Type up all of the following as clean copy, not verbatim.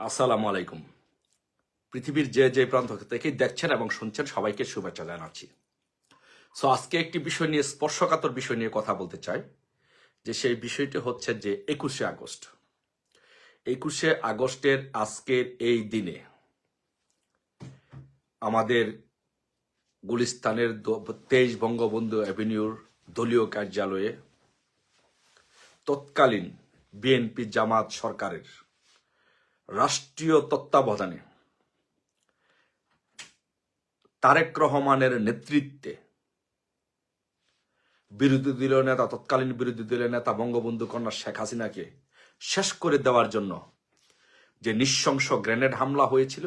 আসসালামু আলাইকুম। পৃথিবীর যে যে প্রান্ত থেকেই দেখছেন এবং শুনছেন সবাইকে শুভেচ্ছা জানাচ্ছি। সো আজকে একটি বিষয় নিয়ে স্পর্শকাতর বিষয় নিয়ে কথা বলতে চাই, যে সেই বিষয়টি হচ্ছে যে 21শে আগস্ট। 21শে আগস্টের আজকের এই দিনে আমাদের গুলিস্তানের 23 বঙ্গবন্ধু অ্যাভিনিউর দলীয় কার্যালয়ে তৎকালীন বিএনপি জামাত সরকারের রাষ্ট্রীয় তত্ত্বাবধানে তারেক রহমানের নেতৃত্বে বিরোধী দলীয় নেতা, তৎকালীন বিরোধী দলীয় নেতা বঙ্গবন্ধু কন্যা শেখ হাসিনাকে শেষ করে দেওয়ার জন্য যে নৃশংস গ্রেনেড হামলা হয়েছিল,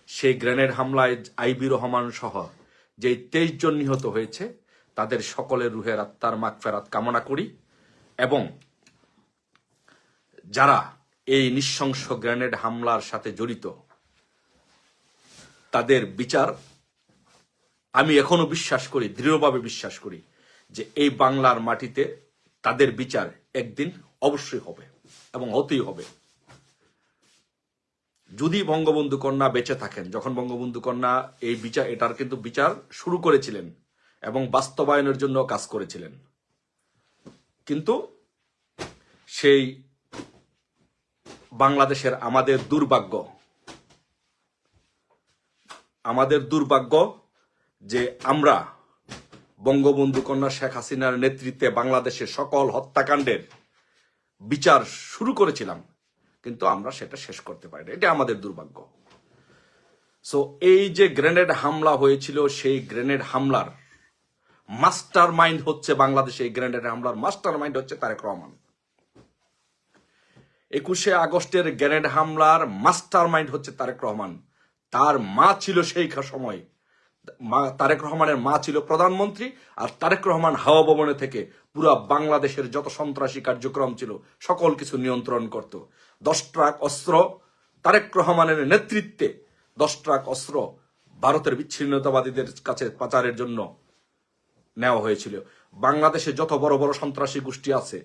সেই গ্রেনেড হামলায় আইবি রহমান সহ যে 23 জন নিহত হয়েছে, তাদের সকলের রুহের আত্মার মাগফিরাত কামনা করি। এবং যারা এই নৃশংস গ্রেনেড হামলার সাথে জড়িত, তাদের বিচার আমি এখনো বিশ্বাস করি, দৃঢ়ভাবে বিশ্বাস করি যে এই বাংলার মাটিতে তাদের বিচার একদিন অবশ্যই হবে এবং হতেই হবে। যদি বঙ্গবন্ধু কন্যা বেঁচে থাকেন, যখন বঙ্গবন্ধু কন্যা এই বিচার, এটার কিন্তু বিচার শুরু করেছিলেন এবং বাস্তবায়নের জন্য কাজ করেছিলেন, কিন্তু সেই বাংলাদেশের আমাদের দুর্ভাগ্য যে আমরা বঙ্গবন্ধু কন্যা শেখ হাসিনার নেতৃত্বে বাংলাদেশের সকল হত্যাকাণ্ডের বিচার শুরু করেছিলাম, কিন্তু আমরা সেটা শেষ করতে পারিনি। এটা আমাদের দুর্ভাগ্য। সো এই যে গ্রেনেড হামলা হয়েছিল, সেই গ্রেনেড হামলার মাস্টার মাইন্ড হচ্ছে বাংলাদেশে, এই গ্রেনেড হামলার মাস্টার মাইন্ড হচ্ছে তারেক রহমান। 21শে আগস্টের গ্রেনেড হামলার মাস্টার মাইন্ড হচ্ছে তারেক রহমান। তার মা ছিল সেই সময়, তারেক রহমানের মা ছিল প্রধানমন্ত্রী, আর তারেক রহমান হাওয়া ভবনে থেকে পুরো বাংলাদেশের যত সন্ত্রাসী কার্যক্রম ছিল সকল কিছু নিয়ন্ত্রণ করত। 10 ট্রাক অস্ত্র তারেক রহমানের নেতৃত্বে 10 ট্রাক অস্ত্র ভারতের বিচ্ছিন্নতাবাদীদের কাছে পাচারের জন্য নেওয়া হয়েছিল। বাংলাদেশে যত বড় বড় সন্ত্রাসী গোষ্ঠী আছে,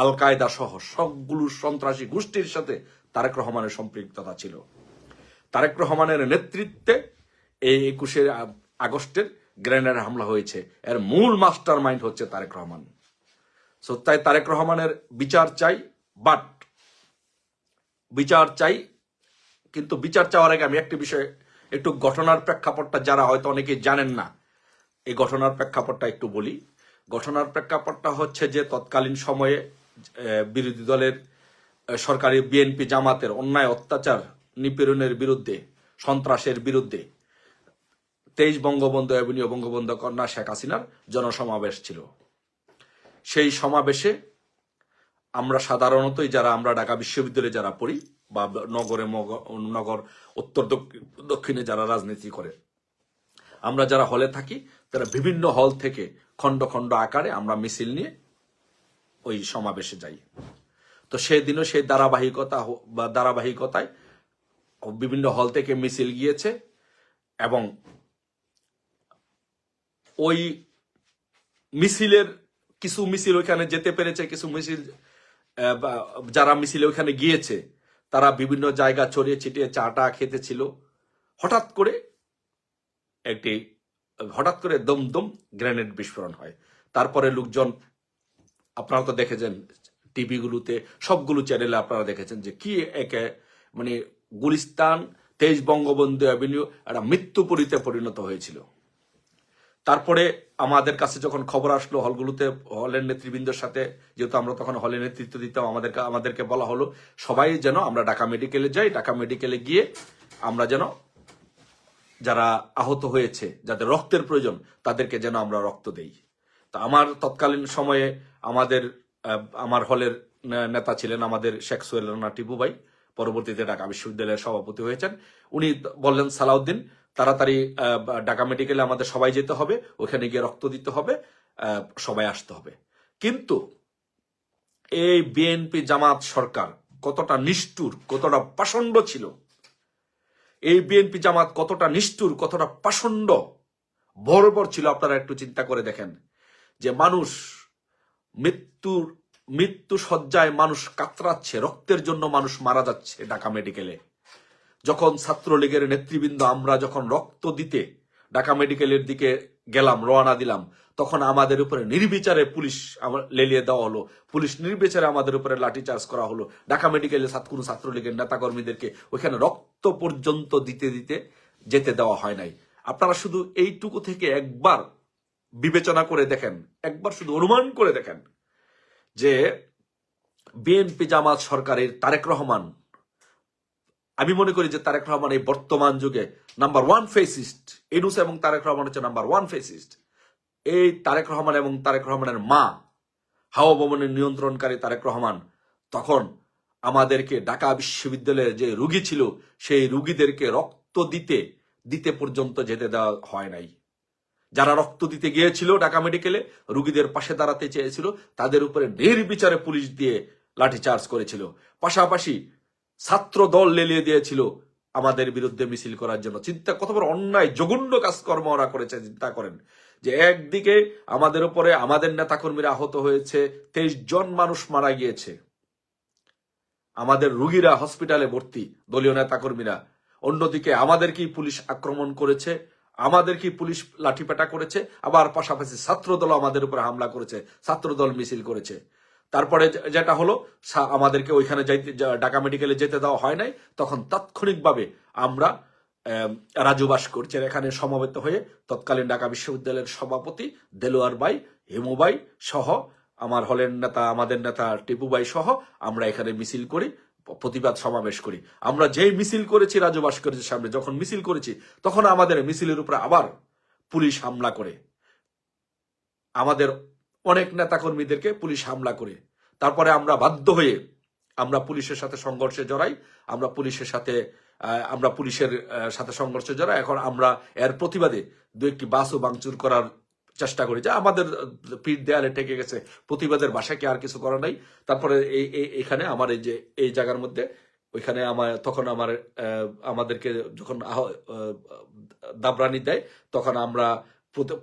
আল কায়দা সহ সবগুলো সন্ত্রাসী গোষ্ঠীর সাথে তারেক রহমানের সম্পৃক্ততা ছিল। তারেক রহমানের নেতৃত্বে এই 21শে আগস্টের গ্রেনেড হামলা হয়েছে। এর মূল মাস্টার মাইন্ড হচ্ছে তারেক রহমান। সো তাই তারেক রহমানের বিচার চাই, কিন্তু বিচার চাওয়ার আগে আমি একটি বিষয়, একটু ঘটনার প্রেক্ষাপটটা যারা হয়তো অনেকেই জানেন না, এই ঘটনার প্রেক্ষাপটটা একটু বলি। ঘটনার প্রেক্ষাপটটা হচ্ছে যে তৎকালীন সময়ে বিরোধী দলের সরকারি বিএনপি জামাতের অন্যায়, অত্যাচার, নিপীড়নের বিরুদ্ধে, সন্ত্রাসের বিরুদ্ধে 23 বঙ্গবন্ধু অ্যাভিনিউ বঙ্গবন্ধু কন্যা শেখ হাসিনার জনসমাবেশ ছিল। সেই সমাবেশে আমরা সাধারণতই যারা আমরা ঢাকা বিশ্ববিদ্যালয়ে যারা পড়ি বা নগর উত্তর দক্ষিণে যারা রাজনীতি করে, আমরা যারা হলে থাকি, তারা বিভিন্ন হল থেকে খণ্ড খণ্ড আকারে আমরা মিছিল নিয়ে ওই সমাবেশে যাই। তো সেদিনও সেই ধারাবাহিকতায় বিভিন্ন হল থেকে মিছিল গিয়েছে এবং ওই মিছিলের কিছু মিছিল ওইখানে যেতে পেরেছে, কিছু মিছিল যারা মিছিলে ওইখানে গিয়েছে তারা বিভিন্ন জায়গা ছড়িয়ে ছিটিয়ে চা খেতেছিল। হঠাৎ করে দমদম গ্রেনেড বিস্ফোরণ হয়। তারপরে লোকজন, আপনারা তো দেখেছেন টিভিগুলোতে, সবগুলো চ্যানেলে আপনারা দেখেছেন যে কি মানে গুলিস্তান 23 বঙ্গবন্ধু অ্যাভিনিউ একটা মৃত্যুপুরীতে পরিণত হয়েছিল। তারপরে আমাদের কাছে যখন খবর আসলো, হলের নেতৃবৃন্দের সাথে, যেহেতু আমরা তখন হলে নেতৃত্ব দিতাম, আমাদেরকে বলা হলো সবাই যেন আমরা ঢাকা মেডিকেলে যাই, ঢাকা মেডিকেলে গিয়ে আমরা যেন যারা আহত হয়েছে, যাদের রক্তের প্রয়োজন, তাদেরকে যেন আমরা রক্ত দেই। তা আমার তৎকালীন সময়ে আমার হলের নেতা ছিলেন আমাদের শেখ সোহেল রানা টিপু ভাই, পরবর্তীতে ঢাকা বিশ্ববিদ্যালয়ের সভাপতি হয়েছেন। উনি বললেন, সালাউদ্দিন, তাড়াতাড়ি ঢাকা মেডিকেলে আমাদের সবাই যেতে হবে, ওখানে গিয়ে রক্ত দিতে হবে, সবাই আসতে হবে। কিন্তু এই বিএনপি জামাত সরকার কতটা নিষ্ঠুর, কতটা পাষণ্ড ছিল, এই বিএনপি জামাত কতটা নিষ্ঠুর, কতটা পাষণ্ড, বর্বর ছিল, আপনারা একটু চিন্তা করে দেখেন। যে মানুষ মৃত্যুর মৃত্যু শয্যায় মানুষ কাতরাচ্ছে, রক্তের জন্য মানুষ মারা যাচ্ছে ঢাকা মেডিকেলে। যখন ছাত্রলীগের নেতৃবৃন্দ আমরা যখন রক্ত দিতে ঢাকা মেডিকেলের দিকে গেলাম, রওনা দিলাম, তখন আমাদের উপরে নির্বিচারে পুলিশ লেলিয়ে দেওয়া হলো, পুলিশ নির্বিচারে আমাদের উপরে লাঠিচার্জ করা হলো। ঢাকা মেডিকেলে কোনো ছাত্রলীগের নেতাকর্মীদেরকে ওইখানে রক্ত পর্যন্ত দিতে দিতে যেতে দেওয়া হয় নাই। আপনারা শুধু এইটুকু থেকে একবার বিবেচনা করে দেখেন, একবার শুধু অনুমান করে দেখেন যে বিএনপি জামাত সরকারের তারেক রহমান, আমি মনে করি যে তারেক রহমান এই বর্তমান যুগে নাম্বার 1 ফেসিস্ট। ইউনূস এবং তারেক রহমান হচ্ছে নাম্বার 1 ফেসিস্ট। এই তারেক রহমান এবং তারেক রহমানের মা হাওয়া ভবনের নিয়ন্ত্রণকারী তারেক রহমান তখন আমাদেরকে ঢাকা বিশ্ববিদ্যালয়ে যে রুগী ছিল সেই রুগীদেরকে রক্ত দিতে দিতে পর্যন্ত যেতে দেওয়া হয় নাই। যারা রক্ত দিতে গিয়েছিল ঢাকা মেডিকেলে, রুগীদের পাশে দাঁড়াতে চেয়েছিল, তাদের উপরে নির্বিচারে পুলিশ দিয়ে লাঠিচার্জ করেছিল। পাশাপাশি ছাত্র দল লেলিয়ে দিয়েছিল আমাদের বিরুদ্ধে মিছিল করার জন্য। চিন্তা কত বড় অন্যায় জঘন্য কাজকর্ম ওরা করেছে। চিন্তা করেন যে একদিকে আমাদের উপরে আমাদের নেতাকর্মীরা আহত হয়েছে, 23 জন মানুষ মারা গিয়েছে, আমাদের রুগীরা হসপিটালে ভর্তি, দলীয় নেতাকর্মীরা। অন্যদিকে আমাদেরকেই পুলিশ আক্রমণ করেছে, আমাদেরকেই পুলিশ লাঠিপেটা করেছে, আবার পাশাপাশি ছাত্রদল আমাদের উপরে হামলা করেছে, ছাত্রদল মিছিল করেছে। তারপরে যেটা হলো, আমাদেরকে ওইখানে ঢাকা মেডিকেলে যেতে দেওয়া হয় নাই। তখন তাৎক্ষণিকভাবে আমরা রাজু ভাস্কর্যের এখানে সমবেত হয়ে তৎকালীন ঢাকা বিশ্ববিদ্যালয়ের সভাপতি দেলোয়ার ভাই, হেমু ভাই সহ, আমার হলের নেতা, আমাদের নেতা টিপু ভাই সহ আমরা এখানে মিছিল করি, প্রতিবাদ সমাবেশ করি। আমরা যেই মিছিল করেছি রাজু ভাস্কর্যের সামনে, যখন মিছিল করেছি তখন আমাদের মিছিলের উপরে আবার পুলিশ হামলা করে, আমাদের অনেক নেতাকর্মীদেরকে পুলিশ হামলা করে। তারপরে আমরা বাধ্য হয়ে আমরা পুলিশের সাথে সংঘর্ষে জড়াই, আমরা পুলিশের সাথে সংঘর্ষে জড়াই। এখন আমরা এর প্রতিবাদে 2-1টি বাসও ভাঙচুর করার চেষ্টা করি, যা আমাদের পিঠ দেয়ালে ঠেকে গেছে। প্রতিবাদের ভাষায় কি আর কিছু করা নাই। তারপরে এখানে আমার এই জায়গার মধ্যে ওইখানে তখন আমাদেরকে যখন দাবরানি দেয়, তখন আমরা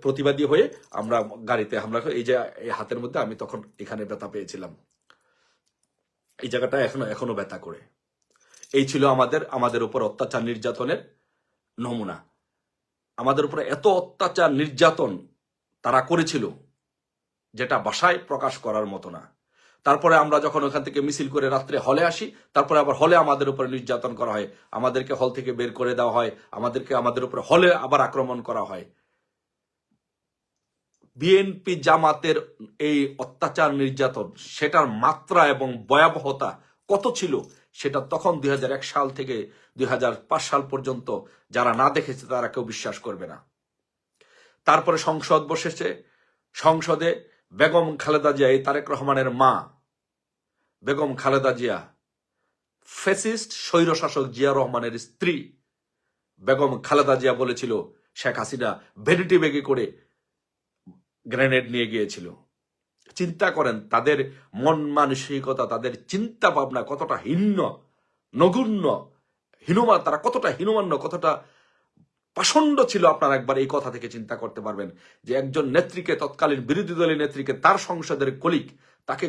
প্রতিবাদী হয়ে আমরা গাড়িতে হামলা করি। এই যে এই হাতের মধ্যে আমি তখন এখানে ব্যথা পেয়েছিলাম, এই জায়গাটা এখনো ব্যথা করে। এই ছিল আমাদের উপর অত্যাচার নির্যাতনের নমুনা। আমাদের উপরে এত অত্যাচার নির্যাতন তারা করেছিল যেটা ভাষায় প্রকাশ করার মতো না। তারপরে আমরা যখন ওখান থেকে মিছিল করে রাত্রে হলে আসি, তারপরে আবার হলে আমাদের উপরে নির্যাতন করা হয়, আমাদেরকে হল থেকে বের করে দেওয়া হয়, আমাদের উপরে হলে আবার আক্রমণ করা হয়। বিএনপি জামাতের এই অত্যাচার নির্যাতন, সেটার মাত্রা এবং ভয়াবহতা কত ছিল সেটা তখন 2001 সাল থেকে 2005 সাল পর্যন্ত যারা না দেখেছে তারা কেউ বিশ্বাস করবে না। তারপরে সংসদ বসেছে, সংসদে বেগম খালেদা জিয়া, এই তারেক রহমানের মা বেগম খালেদা জিয়া, ফ্যাসিস্ট স্বৈরশাসক জিয়া রহমানের স্ত্রী বেগম খালেদা জিয়া বলেছিল শেখ হাসিনা ভ্যানিটি ব্যাগে করে গ্রেনেড নিয়ে গিয়েছিল। চিন্তা করেন তাদের মন মানসিকতা, তাদের চিন্তা ভাবনা কতটা নগণ্য, তারা কতটা হীনমান্য, কতটা পাষণ্ড ছিল। আপনারা একবার এই কথা থেকে চিন্তা করতে পারবেন যে একজন নেত্রীকে, তৎকালীন বিরোধী দলের নেত্রীকে, তার সংসদের কলিগ, তাকে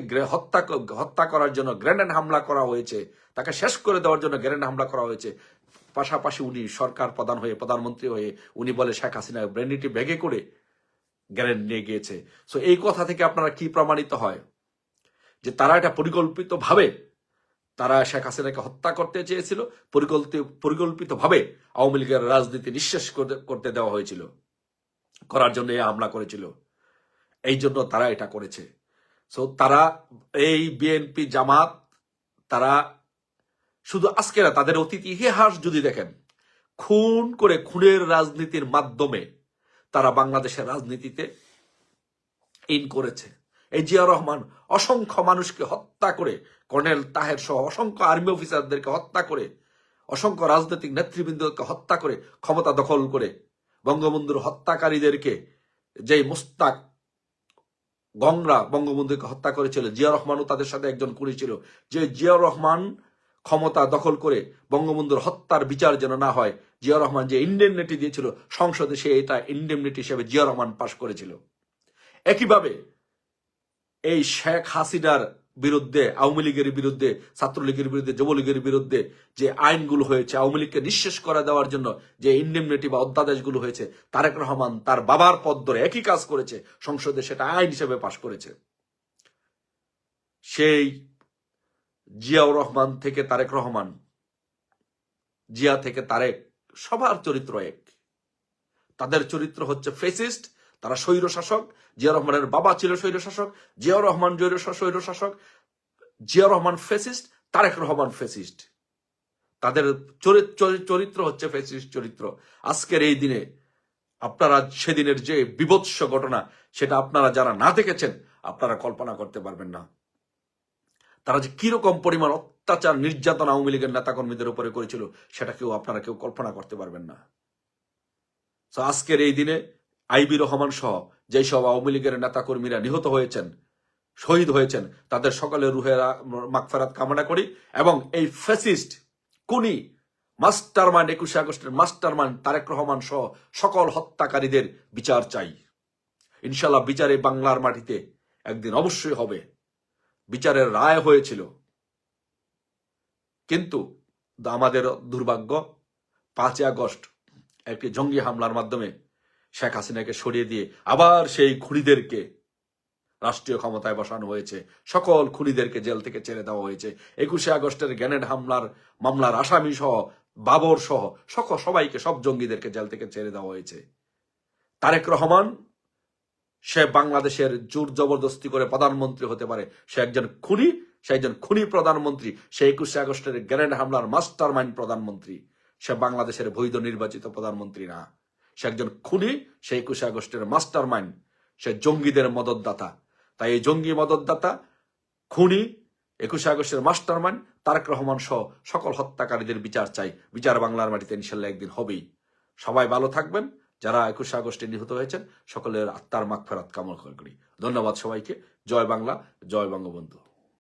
হত্যা করার জন্য গ্রেনেড হামলা করা হয়েছে, তাকে শেষ করে দেওয়ার জন্য গ্রেনেড হামলা করা হয়েছে। পাশাপাশি উনি সরকার প্রধান হয়ে, প্রধানমন্ত্রী হয়ে উনি বলে শেখ হাসিনা ভ্যানিটি ব্যাগে করে গ্রেনেড নিয়ে গিয়েছে। সো এই কথা থেকে আপনারা কি প্রমাণিত হয় যে তারা এটা পরিকল্পিতভাবে তারা শেখ হাসিনাকে হত্যা করতে চেয়েছিল, পরিকল্পিতভাবে আওয়ামী লীগের রাজনীতি নিঃশেষ করতে দেওয়া হয়েছিল, করার জন্য এই হামলা করেছিল। এই জন্য তারা এটা করেছে। সো তারা এই বিএনপি জামাত, তারা শুধু আজকে না, তাদের অতীত ইতিহাস যদি দেখেন, খুনের রাজনীতির মাধ্যমে তারা বাংলাদেশের রাজনীতিতে ইন করেছে। এই জিয়া রহমান অসংখ্য মানুষকে হত্যা করে, কর্নেল তাহের সহ অসংখ্য আর্মি অফিসারদেরকে হত্যা করে, অসংখ্য রাজনৈতিক নেতৃবৃন্দকে হত্যা করে, ক্ষমতা দখল করে, বঙ্গবন্ধুর হত্যাকারীদেরকে, যেই মোস্তাক গংরা বঙ্গবন্ধুকে হত্যা করেছিল, জিয়া রহমানও তাদের সাথে একজন কুলি ছিল। যে জিয়া রহমান ক্ষমতা দখল করে বঙ্গবন্ধুর হত্যার বিচার যেন না হয়, জিয়া রহমান যে ইন্ডেমনিটি দিয়েছিল সংসদে, সে এটা ইন্ডেমনিটি হিসেবে জিয়া রহমান পাশ করেছিল। একইভাবে এই শেখ হাসিনার বিরুদ্ধে, আওয়ামী লীগের বিরুদ্ধে, ছাত্রলীগের বিরুদ্ধে, যুবলীগের বিরুদ্ধে যে আইনগুলো হয়েছে, আওয়ামী লীগকে নিঃশেষ করে দেওয়ার জন্য যে ইন্ডেমনিটি বা অধ্যাদেশগুলো হয়েছে, তারেক রহমান তার বাবার পদ ধরে একই কাজ করেছে, সংসদে সেটা আইন হিসেবে পাশ করেছে। সেই জিয়াউর রহমান থেকে তারেক রহমান, জিয়া থেকে তারেক, সবার চরিত্র এক। তাদের চরিত্র হচ্ছে ফেসিস্ট, তারা স্বৈর শাসক। জিয়া রহমানের বাবা ছিল স্বৈর শাসক, জিয়াউর রহমান স্বৈর শাসক, জিয়াউর রহমান ফেসিস্ট, তারেক রহমান ফেসিস্ট। তাদের চরিত্র হচ্ছে ফেসিস্ট চরিত্র। আজকের এই দিনে আপনারা সেদিনের যে বিভৎস ঘটনা, সেটা আপনারা যারা না দেখেছেন আপনারা কল্পনা করতে পারবেন না। তারা যে কিরকম পরিমাণ অত্যাচার নির্যাতন আওয়ামী লীগের নেতাকর্মীদের উপরে করেছিল, সেটা আপনারা কেউ কল্পনা করতে পারবেন না। আজকের এই দিনে আইবি রহমান সহ যেই সব আওয়ামী লীগের নেতাকর্মীরা নিহত হয়েছেন, শহীদ হয়েছেন, তাদের সকলের রুহের মাগফিরাত কামনা করি। এবং এই ফ্যাসিস্ট খুনি মাস্টারমাইন্ড, 21শে আগস্টের মাস্টারমাইন্ড তারেক রহমান সহ সকল হত্যাকারীদের বিচার চাই। ইনশাল্লাহ বিচারে বাংলার মাটিতে একদিন অবশ্যই হবে। বিচারের রায় হয়েছিল, কিন্তু আমাদের দুর্ভাগ্য 5 আগস্ট একটি জঙ্গি হামলার মাধ্যমে শেখ হাসিনাকে সরিয়ে দিয়ে আবার সেই খুনিদেরকে রাষ্ট্রীয় ক্ষমতায় বসানো হয়েছে। সকল খুনিদেরকে জেল থেকে ছেড়ে দেওয়া হয়েছে। 21শে আগস্টের গ্রেনেড হামলার মামলার আসামি সহ, বাবর সহ সবাইকে, সব জঙ্গিদেরকে জেল থেকে ছেড়ে দেওয়া হয়েছে। তারেক রহমান সে বাংলাদেশের জোর জবরদস্তি করে প্রধানমন্ত্রী হতে পারে, সে একজন খুনি, সে একজন খুনি প্রধানমন্ত্রী। সে 21শে আগস্টের গ্রেনেড হামলার মাস্টার মাইন্ড প্রধানমন্ত্রী। সে বাংলাদেশের বৈধ নির্বাচিত প্রধানমন্ত্রী না, সে একজন খুনি। সে 21শে আগস্টের মাস্টার মাইন্ড, সে জঙ্গিদের মদতদাতা। তাই এই জঙ্গি মদতদাতা, খুনি, 21শে আগস্টের মাস্টার মাইন্ড তারেক রহমান সহ সকল হত্যাকারীদের বিচার চাই। বিচার বাংলার মাটিতে ইনশাল্লাহ একদিন হবেই। সবাই ভালো থাকবেন। যারা 21শে আগস্টে নিহত হয়েছেন সকলের আত্মার মাগফিরাত কামনা করি। ধন্যবাদ সবাইকে। জয় বাংলা, জয় বঙ্গবন্ধু।